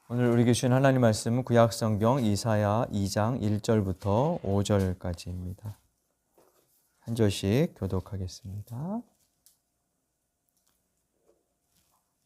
오늘 우리에게 주신 하나님 말씀은 구약성경 이사야 2장 1절부터 5절까지입니다. 한 절씩 교독하겠습니다.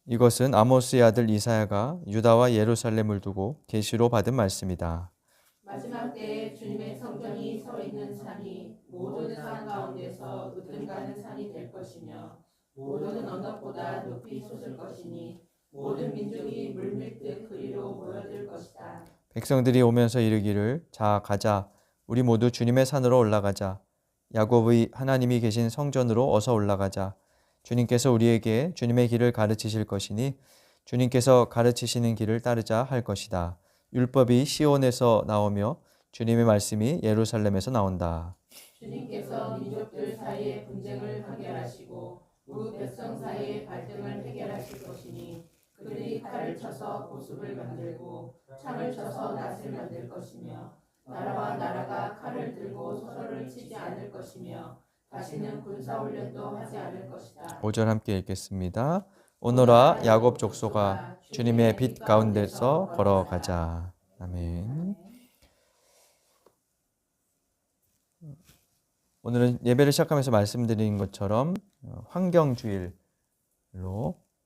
이것은 아모스의 아들 이사야가 유다와 예루살렘을 두고 계시로 받은 말씀이다. 마지막 때에 주님의 성전이 서 있는 산이 모든 산 가운데서 으뜸가는 산이 될 것이며 모든 언덕보다 높이 솟을 것이니 모든 민족이 물밀듯 그리로 모여들 것이다. 백성들이 오면서 이르기를 자 가자 우리 모두 주님의 산으로 올라가자 야곱의 하나님이 계신 성전으로 어서 올라가자 주님께서 우리에게 주님의 길을 가르치실 것이니 주님께서 가르치시는 길을 따르자 할 것이다. 율법이 시온에서 나오며 주님의 말씀이 예루살렘에서 나온다. 주님께서 민족들 사이의 분쟁을 판결하시고 무 백성 사이의 갈등을 해결하실 것이니 그들이 칼을 쳐서 보습을 만들고 창을 쳐서 낫을 만들 것이며 나라와 나라가 칼을 들고 서로를 치지 않을 것이며 다시는 군사훈련도 하지 않을 것이다. 5절 함께 읽겠습니다. 오너라 야곱 족속아 주님의 빛 가운데서 걸어가자. 아멘. 오늘은 예배를 시작하면서 말씀드린 것처럼 환경주일로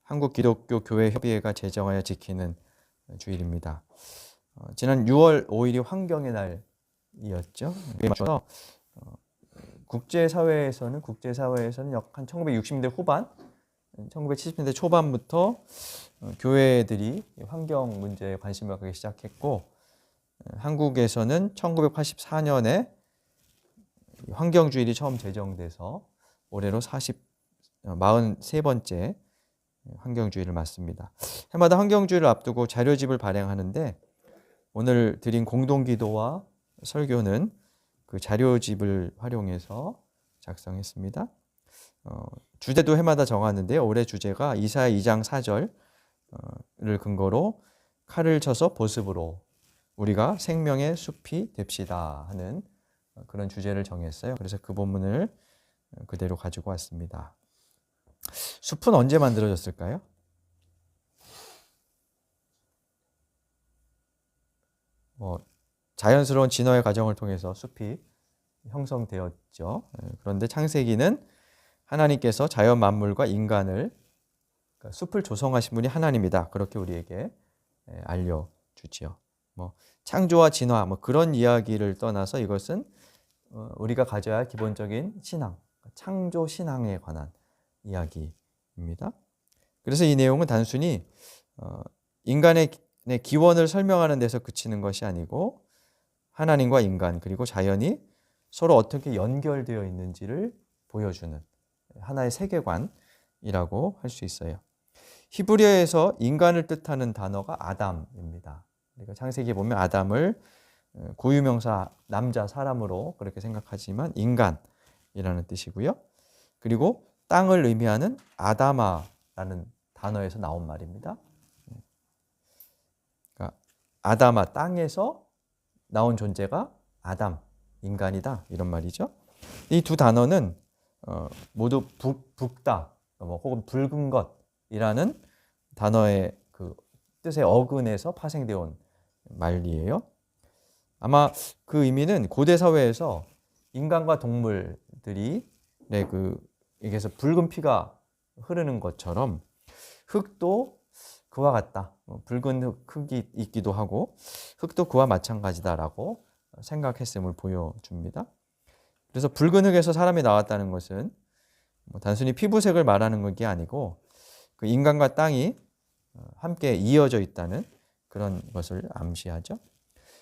한국 기독교 교회 협의회가 제정하여 지키는 주일입니다. 지난 6월 5일이 환경의 날이었죠. 그래서 국제사회에서는 한 1960년대 후반, 1970년대 초반부터 교회들이 환경 문제에 관심을 갖기 시작했고 한국에서는 1984년에 환경주일이 처음 제정돼서 올해로 43번째 환경주일을 맞습니다. 해마다 환경주일을 앞두고 자료집을 발행하는데 오늘 드린 공동기도와 설교는 그 자료집을 활용해서 작성했습니다. 주제도 해마다 정하는데요. 올해 주제가 이사야 2장 4절을 근거로 칼을 쳐서 보습으로 우리가 생명의 숲이 됩시다 하는 그런 주제를 정했어요. 그래서 그 본문을 그대로 가지고 왔습니다. 숲은 언제 만들어졌을까요? 자연스러운 진화의 과정을 통해서 숲이 형성되었죠. 그런데 창세기는 하나님께서 자연 만물과 인간을 그러니까 숲을 조성하신 분이 하나님이다. 그렇게 우리에게 알려주지요. 창조와 진화 그런 이야기를 떠나서 이것은 우리가 가져야 할 기본적인 신앙, 창조 신앙에 관한 이야기입니다. 그래서 이 내용은 단순히 인간의 기원을 설명하는 데서 그치는 것이 아니고 하나님과 인간 그리고 자연이 서로 어떻게 연결되어 있는지를 보여주는 하나의 세계관이라고 할 수 있어요. 히브리어에서 인간을 뜻하는 단어가 아담입니다. 그러니까 창세기에 보면 아담을 고유명사 남자 사람으로 그렇게 생각하지만 인간이라는 뜻이고요. 그리고 땅을 의미하는 아다마라는 단어에서 나온 말입니다. 그러니까 아다마 땅에서 나온 존재가 아담 인간이다 이런 말이죠. 이 두 단어는 모두 붉다 혹은 붉은 것이라는 단어의 그 뜻의 어근에서 파생되어 온 말이에요. 아마 그 의미는 고대 사회에서 인간과 동물들이 여기서 붉은 피가 흐르는 것처럼 흙도 그와 같다. 붉은 흙이 있기도 하고 흙도 그와 마찬가지다라고 생각했음을 보여줍니다. 그래서 붉은 흙에서 사람이 나왔다는 것은 단순히 피부색을 말하는 것이 아니고 그 인간과 땅이 함께 이어져 있다는 그런 것을 암시하죠.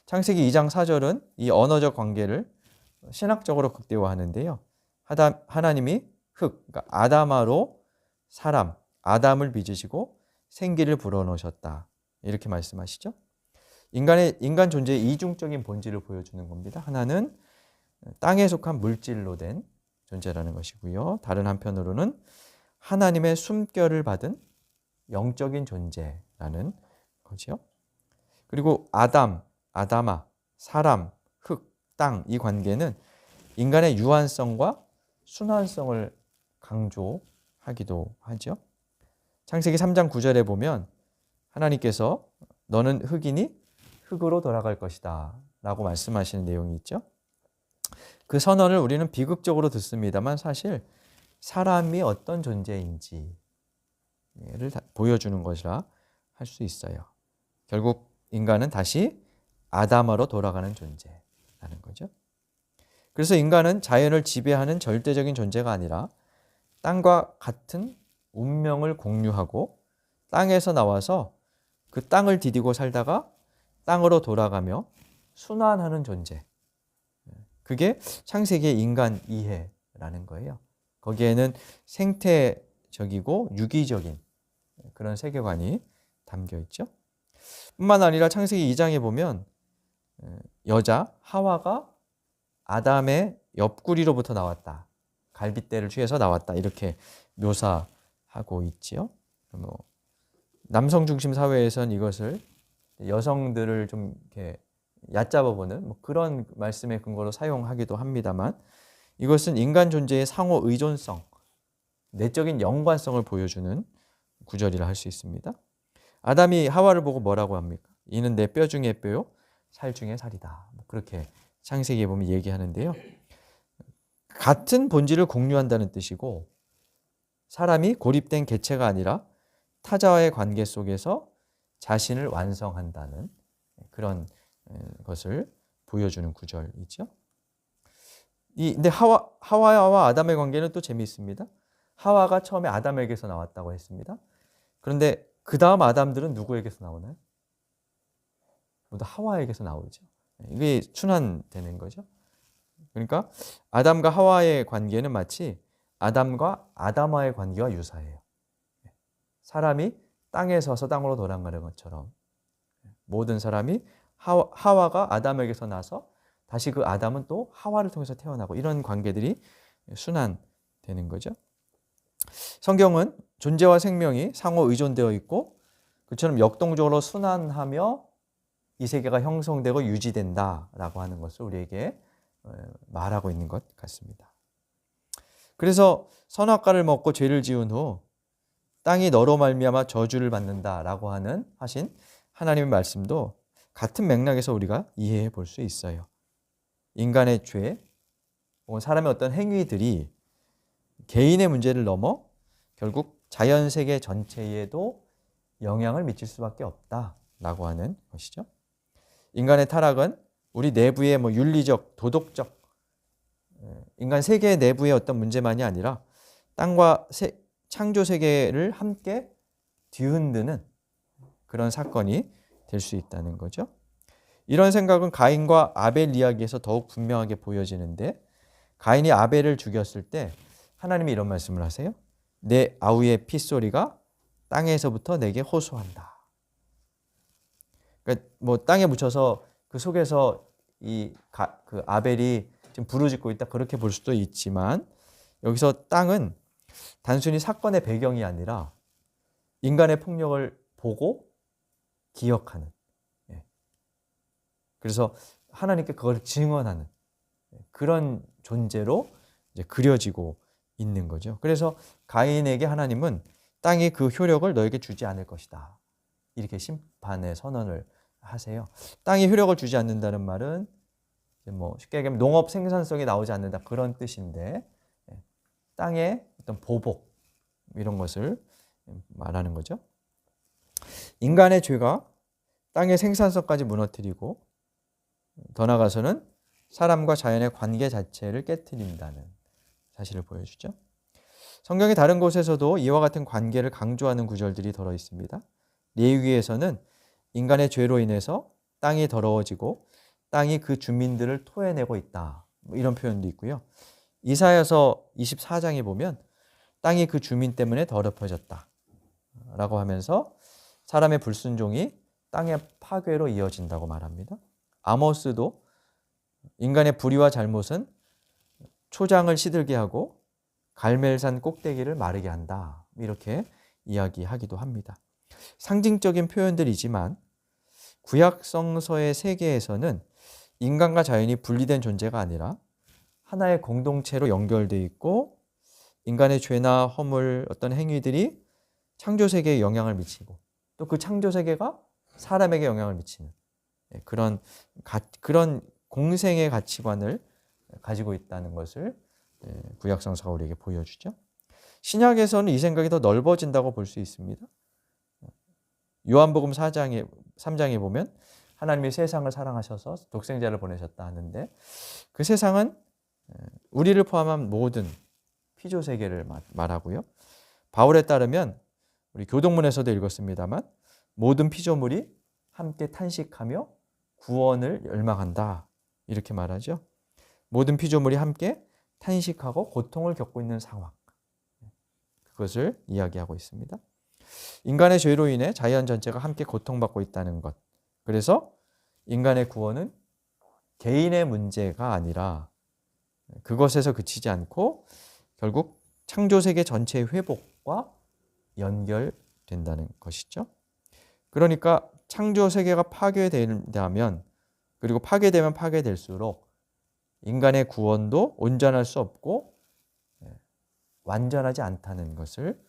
창세기 2장 4절은 이 언어적 관계를 신학적으로 극대화하는데요. 하나님이 흙, 그러니까 아다마로 사람, 아담을 빚으시고 생기를 불어넣으셨다. 이렇게 말씀하시죠. 인간 존재의 이중적인 본질을 보여주는 겁니다. 하나는 땅에 속한 물질로 된 존재라는 것이고요. 다른 한편으로는 하나님의 숨결을 받은 영적인 존재라는 거죠. 그리고 아담, 아다마, 사람, 흙, 땅 이 관계는 인간의 유한성과 순환성을 강조하기도 하죠. 창세기 3장 9절에 보면 하나님께서 너는 흙이니 흙으로 돌아갈 것이다 라고 말씀하시는 내용이 있죠. 그 선언을 우리는 비극적으로 듣습니다만 사실 사람이 어떤 존재인지를 보여주는 것이라 할 수 있어요. 결국 인간은 다시 아담으로 돌아가는 존재라는 거죠. 그래서 인간은 자연을 지배하는 절대적인 존재가 아니라 땅과 같은 운명을 공유하고 땅에서 나와서 그 땅을 디디고 살다가 땅으로 돌아가며 순환하는 존재. 그게 창세기의 인간 이해라는 거예요. 거기에는 생태적이고 유기적인 그런 세계관이 담겨 있죠. 뿐만 아니라 창세기 2장에 보면 여자 하와가 아담의 옆구리로부터 나왔다. 갈빗대를 취해서 나왔다. 이렇게 묘사하고 있지요. 남성 중심 사회에선 이것을 여성들을 좀 이렇게 얕잡아보는 뭐 그런 말씀의 근거로 사용하기도 합니다만 이것은 인간 존재의 상호 의존성, 내적인 연관성을 보여주는 구절이라 할 수 있습니다. 아담이 하와를 보고 뭐라고 합니까? 이는 내 뼈 중에 뼈요, 살 중에 살이다. 그렇게 창세기에 보면 얘기하는데요. 같은 본질을 공유한다는 뜻이고 사람이 고립된 개체가 아니라 타자와의 관계 속에서 자신을 완성한다는 그런 것을 보여주는 구절이죠. 근데 하와와 아담의 관계는 또 재미있습니다. 하와가 처음에 아담에게서 나왔다고 했습니다. 그런데 그 다음 아담들은 누구에게서 나오나요? 모두 하와에게서 나오죠. 이게 순환되는 거죠. 그러니까 아담과 하와의 관계는 마치 아담과 아담과의 관계와 유사해요. 사람이 땅에 서서 땅으로 돌아가는 것처럼 모든 사람이 하와가 아담에게서 나서 다시 그 아담은 또 하와를 통해서 태어나고 이런 관계들이 순환되는 거죠. 성경은 존재와 생명이 상호 의존되어 있고 그처럼 역동적으로 순환하며 이 세계가 형성되고 유지된다라고 하는 것을 우리에게 말하고 있는 것 같습니다. 그래서 선악과를 먹고 죄를 지은 후 땅이 너로 말미암아 저주를 받는다라고 하신 하나님의 말씀도 같은 맥락에서 우리가 이해해 볼 수 있어요. 인간의 죄, 혹은 사람의 어떤 행위들이 개인의 문제를 넘어 결국 자연세계 전체에도 영향을 미칠 수밖에 없다라고 하는 것이죠. 인간의 타락은 우리 내부의 윤리적, 도덕적, 인간 세계 내부의 어떤 문제만이 아니라 땅과 창조 세계를 함께 뒤흔드는 그런 사건이 될 수 있다는 거죠. 이런 생각은 가인과 아벨 이야기에서 더욱 분명하게 보여지는데 가인이 아벨을 죽였을 때 하나님이 이런 말씀을 하세요. 내 아우의 핏소리가 땅에서부터 내게 호소한다. 그러니까 땅에 묻혀서 그 속에서 그 아벨이 지금 부르짖고 있다 그렇게 볼 수도 있지만 여기서 땅은 단순히 사건의 배경이 아니라 인간의 폭력을 보고 기억하는, 그래서 하나님께 그걸 증언하는 그런 존재로 이제 그려지고 있는 거죠. 그래서 가인에게 하나님은 땅이 그 효력을 너에게 주지 않을 것이다. 이렇게 심판의 선언을 하세요. 땅이 효력을 주지 않는다는 말은 쉽게 얘기하면 농업 생산성이 나오지 않는다 그런 뜻인데 땅의 어떤 보복 이런 것을 말하는 거죠. 인간의 죄가 땅의 생산성까지 무너뜨리고 더 나아가서는 사람과 자연의 관계 자체를 깨트린다는 사실을 보여주죠. 성경의 다른 곳에서도 이와 같은 관계를 강조하는 구절들이 들어 있습니다. 레위기에서는 인간의 죄로 인해서 땅이 더러워지고 땅이 그 주민들을 토해내고 있다. 이런 표현도 있고요. 이사야서 24장에 보면 땅이 그 주민 때문에 더럽혀졌다. 라고 하면서 사람의 불순종이 땅의 파괴로 이어진다고 말합니다. 아모스도 인간의 불의와 잘못은 초장을 시들게 하고 갈멜산 꼭대기를 마르게 한다. 이렇게 이야기하기도 합니다. 상징적인 표현들이지만 구약 성서의 세계에서는 인간과 자연이 분리된 존재가 아니라 하나의 공동체로 연결되어 있고 인간의 죄나 허물 어떤 행위들이 창조 세계에 영향을 미치고 또 그 창조 세계가 사람에게 영향을 미치는 그런 공생의 가치관을 가지고 있다는 것을 구약 성서가 우리에게 보여주죠. 신약에서는 이 생각이 더 넓어진다고 볼 수 있습니다. 요한복음 3장에 보면 하나님이 세상을 사랑하셔서 독생자를 보내셨다 하는데 그 세상은 우리를 포함한 모든 피조 세계를 말하고요. 바울에 따르면 우리 교동문에서도 읽었습니다만 모든 피조물이 함께 탄식하며 구원을 열망한다 이렇게 말하죠. 모든 피조물이 함께 탄식하고 고통을 겪고 있는 상황, 그것을 이야기하고 있습니다. 인간의 죄로 인해 자연 전체가 함께 고통받고 있다는 것. 그래서 인간의 구원은 개인의 문제가 아니라 그것에서 그치지 않고 결국 창조세계 전체의 회복과 연결된다는 것이죠. 그러니까 창조세계가 파괴된다면, 그리고 파괴되면 파괴될수록 인간의 구원도 온전할 수 없고 완전하지 않다는 것을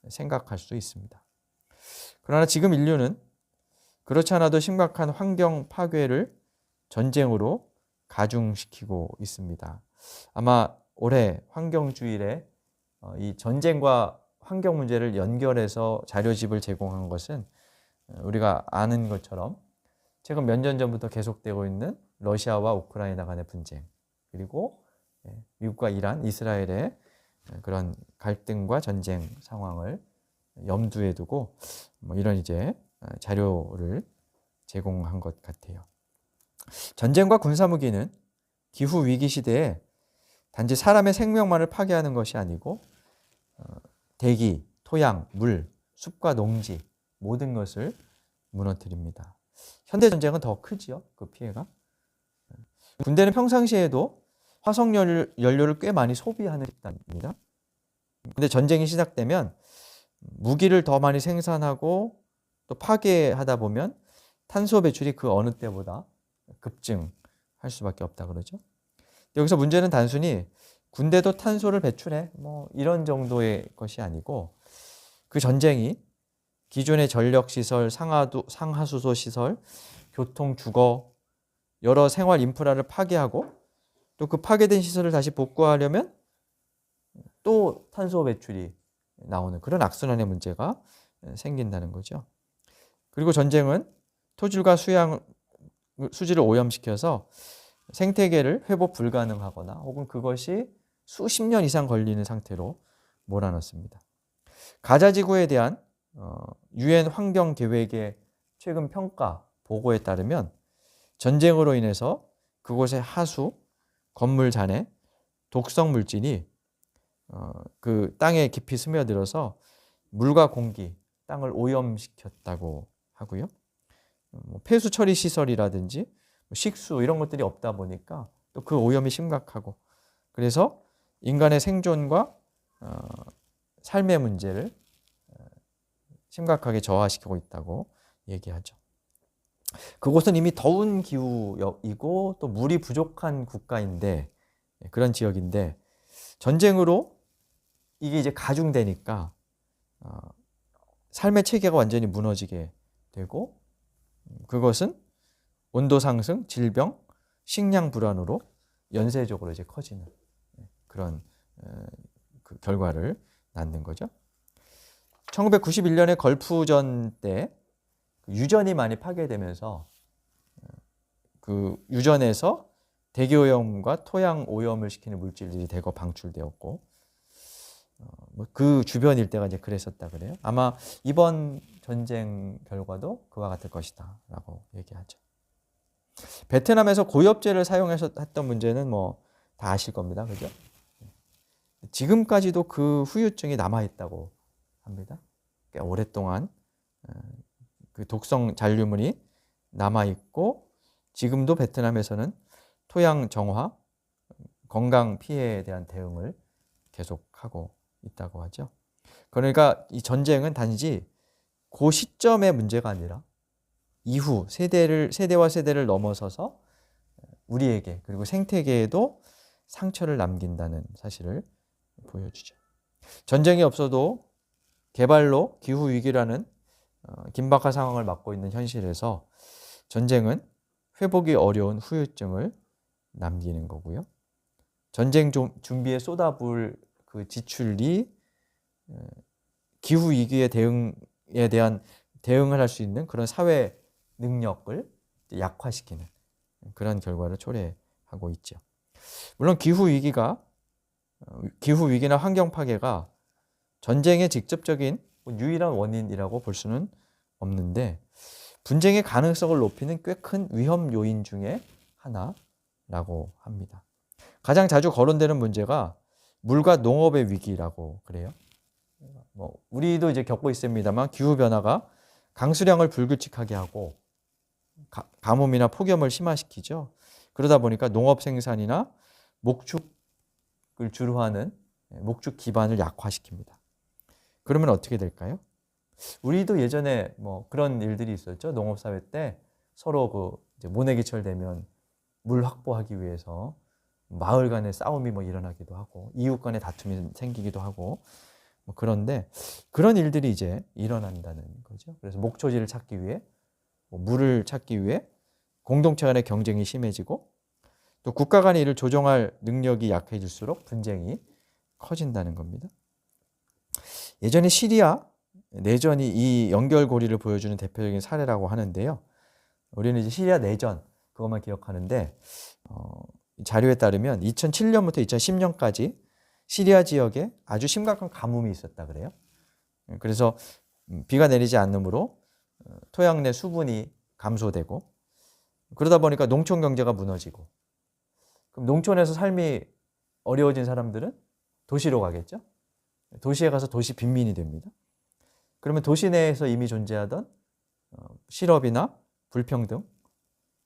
생각할 수 있습니다. 그러나 지금 인류는 그렇지 않아도 심각한 환경 파괴를 전쟁으로 가중시키고 있습니다. 아마 올해 환경주일에 이 전쟁과 환경 문제를 연결해서 자료집을 제공한 것은 우리가 아는 것처럼 최근 몇 년 전부터 계속되고 있는 러시아와 우크라이나 간의 분쟁, 그리고 미국과 이란, 이스라엘의 그런 갈등과 전쟁 상황을 염두에 두고 이런 이제 자료를 제공한 것 같아요. 전쟁과 군사무기는 기후 위기 시대에 단지 사람의 생명만을 파괴하는 것이 아니고 대기, 토양, 물, 숲과 농지 모든 것을 무너뜨립니다. 현대 전쟁은 더 크지요, 그 피해가. 군대는 평상시에도 화석 연료를 꽤 많이 소비하는 집단입니다. 근데 전쟁이 시작되면 무기를 더 많이 생산하고 또 파괴하다 보면 탄소 배출이 그 어느 때보다 급증할 수밖에 없다 그러죠. 여기서 문제는 단순히 군대도 탄소를 배출해 이런 정도의 것이 아니고 그 전쟁이 기존의 전력시설, 상하수도 시설, 교통, 주거, 여러 생활 인프라를 파괴하고 또 그 파괴된 시설을 다시 복구하려면 또 탄소 배출이 나오는 그런 악순환의 문제가 생긴다는 거죠. 그리고 전쟁은 토질과 수질을 오염시켜서 생태계를 회복 불가능하거나 혹은 그것이 수십 년 이상 걸리는 상태로 몰아넣습니다. 가자 지구에 대한 유엔 환경 계획의 최근 평가 보고에 따르면 전쟁으로 인해서 그곳의 하수, 건물 잔해, 독성 물질이 그 땅에 깊이 스며들어서 물과 공기, 땅을 오염시켰다고 하고요. 폐수 처리 시설이라든지 식수 이런 것들이 없다 보니까 또 그 오염이 심각하고 그래서 인간의 생존과 삶의 문제를 심각하게 저하시키고 있다고 얘기하죠. 그곳은 이미 더운 기후이고 또 물이 부족한 국가인데 그런 지역인데 전쟁으로 이게 이제 가중되니까 삶의 체계가 완전히 무너지게 되고 그것은 온도 상승, 질병, 식량 불안으로 연쇄적으로 이제 커지는 그런 그 결과를 낳는 거죠. 1991년에 걸프전 때 유전이 많이 파괴되면서 그 유전에서 대기오염과 토양 오염을 시키는 물질들이 대거 방출되었고 그 주변 일대가 이제 그랬었다 그래요. 아마 이번 전쟁 결과도 그와 같을 것이다라고 얘기하죠. 베트남에서 고엽제를 사용해서 했던 문제는 다 아실 겁니다, 그죠? 지금까지도 그 후유증이 남아 있다고 합니다. 꽤 오랫동안 그 독성 잔류물이 남아 있고 지금도 베트남에서는 토양 정화, 건강 피해에 대한 대응을 계속하고 있다고 하죠. 그러니까 이 전쟁은 단지 그 시점의 문제가 아니라 이후 세대와 세대를 넘어서서 우리에게 그리고 생태계에도 상처를 남긴다는 사실을 보여주죠. 전쟁이 없어도 개발로 기후 위기라는 긴박한 상황을 맞고 있는 현실에서 전쟁은 회복이 어려운 후유증을 남기는 거고요. 전쟁 준비에 쏟아부을 그 지출이 기후 위기에 대한 대응을 할 수 있는 그런 사회 능력을 약화시키는 그런 결과를 초래하고 있죠. 물론 기후 위기나 환경 파괴가 전쟁의 직접적인 유일한 원인이라고 볼 수는 없는데 분쟁의 가능성을 높이는 꽤 큰 위험 요인 중에 하나라고 합니다. 가장 자주 거론되는 문제가 물과 농업의 위기라고 그래요. 우리도 이제 겪고 있습니다만 기후 변화가 강수량을 불규칙하게 하고 가뭄이나 폭염을 심화시키죠. 그러다 보니까 농업 생산이나 목축을 주로 하는 목축 기반을 약화시킵니다. 그러면 어떻게 될까요? 우리도 예전에 그런 일들이 있었죠. 농업 사회 때 서로 이제 모내기철 되면 물 확보하기 위해서 마을 간의 싸움이 일어나기도 하고 이웃 간의 다툼이 생기기도 하고 그런데 그런 일들이 이제 일어난다는 거죠. 그래서 목초지를 찾기 위해 물을 찾기 위해 공동체 간의 경쟁이 심해지고 또 국가 간의 이를 조정할 능력이 약해질수록 분쟁이 커진다는 겁니다. 예전에 시리아 내전이 이 연결고리를 보여주는 대표적인 사례라고 하는데요. 우리는 이제 시리아 내전 그것만 기억하는데 자료에 따르면 2007년부터 2010년까지 시리아 지역에 아주 심각한 가뭄이 있었다 그래요. 그래서 비가 내리지 않으므로 토양 내 수분이 감소되고 그러다 보니까 농촌 경제가 무너지고 그럼 농촌에서 삶이 어려워진 사람들은 도시로 가겠죠. 도시에 가서 도시 빈민이 됩니다. 그러면 도시 내에서 이미 존재하던 실업이나 불평등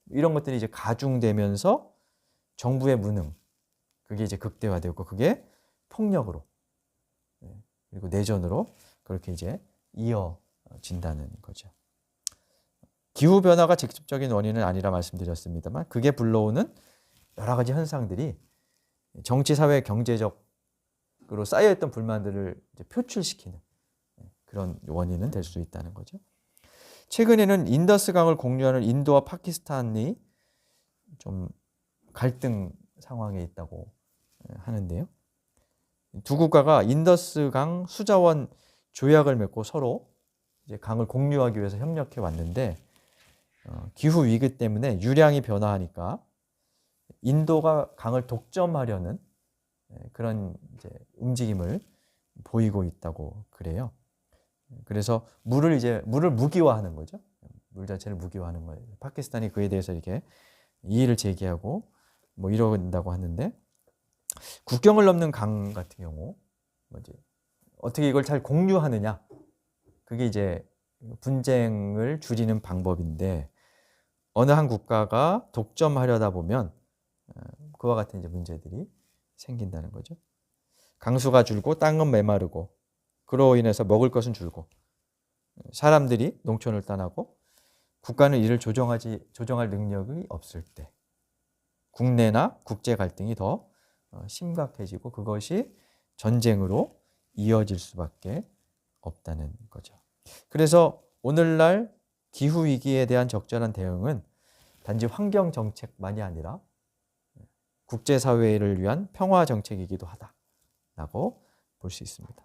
이런 것들이 이제 가중되면서 정부의 무능 그게 이제 극대화되고 그게 폭력으로 그리고 내전으로 그렇게 이제 이어진다는 거죠. 기후 변화가 직접적인 원인은 아니라 말씀드렸습니다만 그게 불러오는 여러 가지 현상들이 정치, 사회, 경제적으로 쌓여있던 불만들을 이제 표출시키는 그런 원인은 될 수 있다는 거죠. 최근에는 인더스강을 공유하는 인도와 파키스탄이 좀 갈등 상황에 있다고 하는데요. 두 국가가 인더스강 수자원 조약을 맺고 서로 이제 강을 공유하기 위해서 협력해 왔는데 기후 위기 때문에 유량이 변화하니까 인도가 강을 독점하려는 그런 이제 움직임을 보이고 있다고 그래요. 그래서 물을 무기화하는 거죠. 물 자체를 무기화하는 거예요. 파키스탄이 그에 대해서 이렇게 이의를 제기하고 이런다고 하는데 국경을 넘는 강 같은 경우 어떻게 이걸 잘 공유하느냐 그게 이제 분쟁을 줄이는 방법인데 어느 한 국가가 독점하려다 보면 그와 같은 이제 문제들이 생긴다는 거죠. 강수가 줄고 땅은 메마르고 그로 인해서 먹을 것은 줄고 사람들이 농촌을 떠나고 국가는 이를 조정할 능력이 없을 때 국내나 국제 갈등이 더 심각해지고 그것이 전쟁으로 이어질 수밖에 없다는 거죠. 그래서 오늘날 기후 위기에 대한 적절한 대응은 단지 환경 정책만이 아니라 국제 사회를 위한 평화 정책이기도 하다라고 볼 수 있습니다.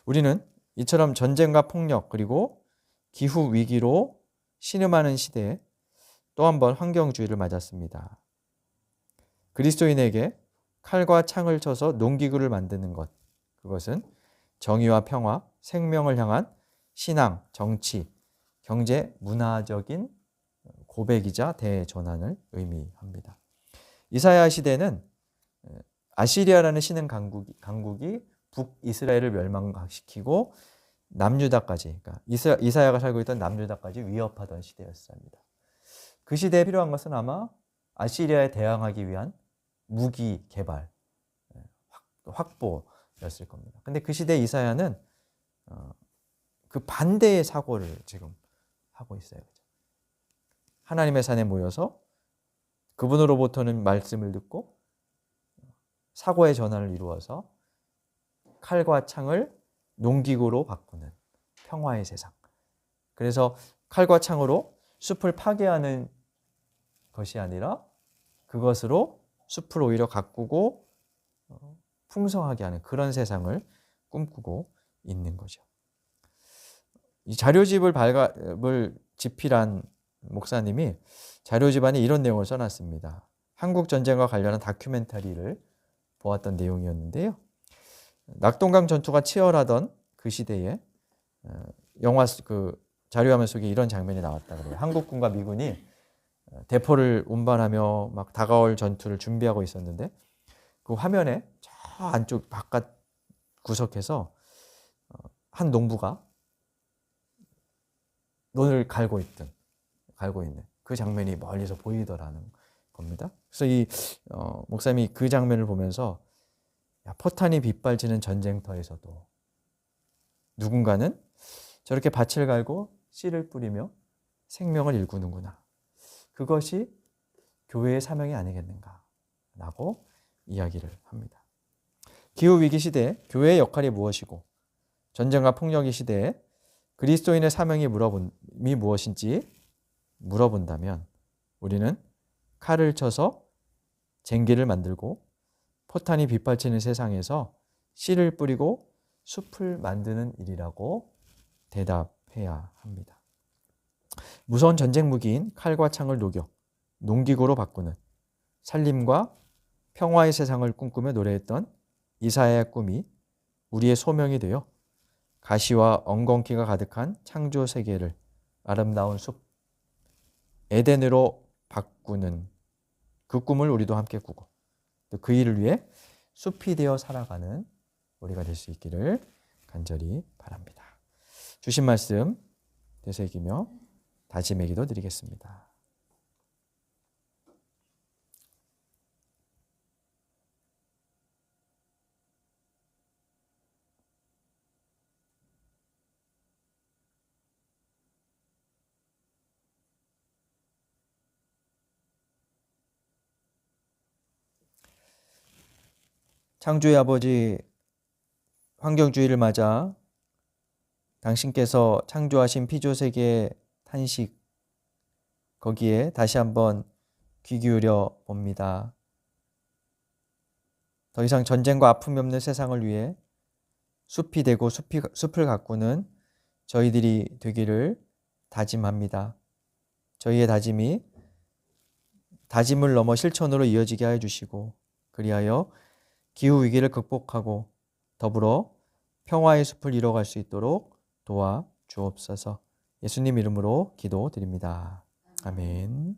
우리는 이처럼 전쟁과 폭력 그리고 기후 위기로 신음하는 시대에 또 한 번 환경주의를 맞았습니다. 그리스도인에게 칼과 창을 쳐서 농기구를 만드는 것, 그것은 정의와 평화, 생명을 향한 신앙, 정치, 경제, 문화적인 고백이자 대전환을 의미합니다. 이사야 시대는 아시리아라는 신흥 강국이 북이스라엘을 멸망시키고 남유다까지, 그러니까 이사야가 살고 있던 남유다까지 위협하던 시대였습니다. 그 시대에 필요한 것은 아마 아시리아에 대항하기 위한 무기 개발, 확보였을 겁니다. 근데 그 시대 이사야는 그 반대의 사고를 지금 하고 있어요. 하나님의 산에 모여서 그분으로부터는 말씀을 듣고 사고의 전환을 이루어서 칼과 창을 농기구로 바꾸는 평화의 세상. 그래서 칼과 창으로 숲을 파괴하는 것이 아니라 그것으로 숲을 오히려 가꾸고 풍성하게 하는 그런 세상을 꿈꾸고 있는 거죠. 이 자료집을 집필한 목사님이 자료집안에 이런 내용을 써놨습니다. 한국 전쟁과 관련한 다큐멘터리를 보았던 내용이었는데요. 낙동강 전투가 치열하던 그 시대에 영화 그 자료화면 속에 이런 장면이 나왔다 그래요. 한국군과 미군이 대포를 운반하며 막 다가올 전투를 준비하고 있었는데 그 화면에 저 안쪽 바깥 구석에서 한 농부가 논을 갈고 있는 그 장면이 멀리서 보이더라는 겁니다. 그래서 이 목사님이 그 장면을 보면서 포탄이 빗발치는 전쟁터에서도 누군가는 저렇게 밭을 갈고 씨를 뿌리며 생명을 일구는구나. 그것이 교회의 사명이 아니겠는가라고 이야기를 합니다. 기후위기 시대에 교회의 역할이 무엇이고 전쟁과 폭력의 시대에 그리스도인의 사명이 무엇인지 물어본다면 우리는 칼을 쳐서 쟁기를 만들고 포탄이 빗발치는 세상에서 씨를 뿌리고 숲을 만드는 일이라고 대답해야 합니다. 무서운 전쟁 무기인 칼과 창을 녹여 농기구로 바꾸는 살림과 평화의 세상을 꿈꾸며 노래했던 이사야의 꿈이 우리의 소명이 되어 가시와 엉겅퀴가 가득한 창조 세계를 아름다운 숲, 에덴으로 바꾸는 그 꿈을 우리도 함께 꾸고 또 그 일을 위해 숲이 되어 살아가는 우리가 될 수 있기를 간절히 바랍니다. 주신 말씀 되새기며 다짐의 기도 드리겠습니다. 창조의 아버지, 환경주의를 맞아 당신께서 창조하신 피조세계의 탄식, 거기에 다시 한번 귀 기울여 봅니다. 더 이상 전쟁과 아픔이 없는 세상을 위해 숲이 되고 숲을 가꾸는 저희들이 되기를 다짐합니다. 저희의 다짐을 넘어 실천으로 이어지게 하여 주시고 그리하여 기후위기를 극복하고 더불어 평화의 숲을 이뤄갈 수 있도록 도와 주옵소서. 예수님 이름으로 기도드립니다. 아멘.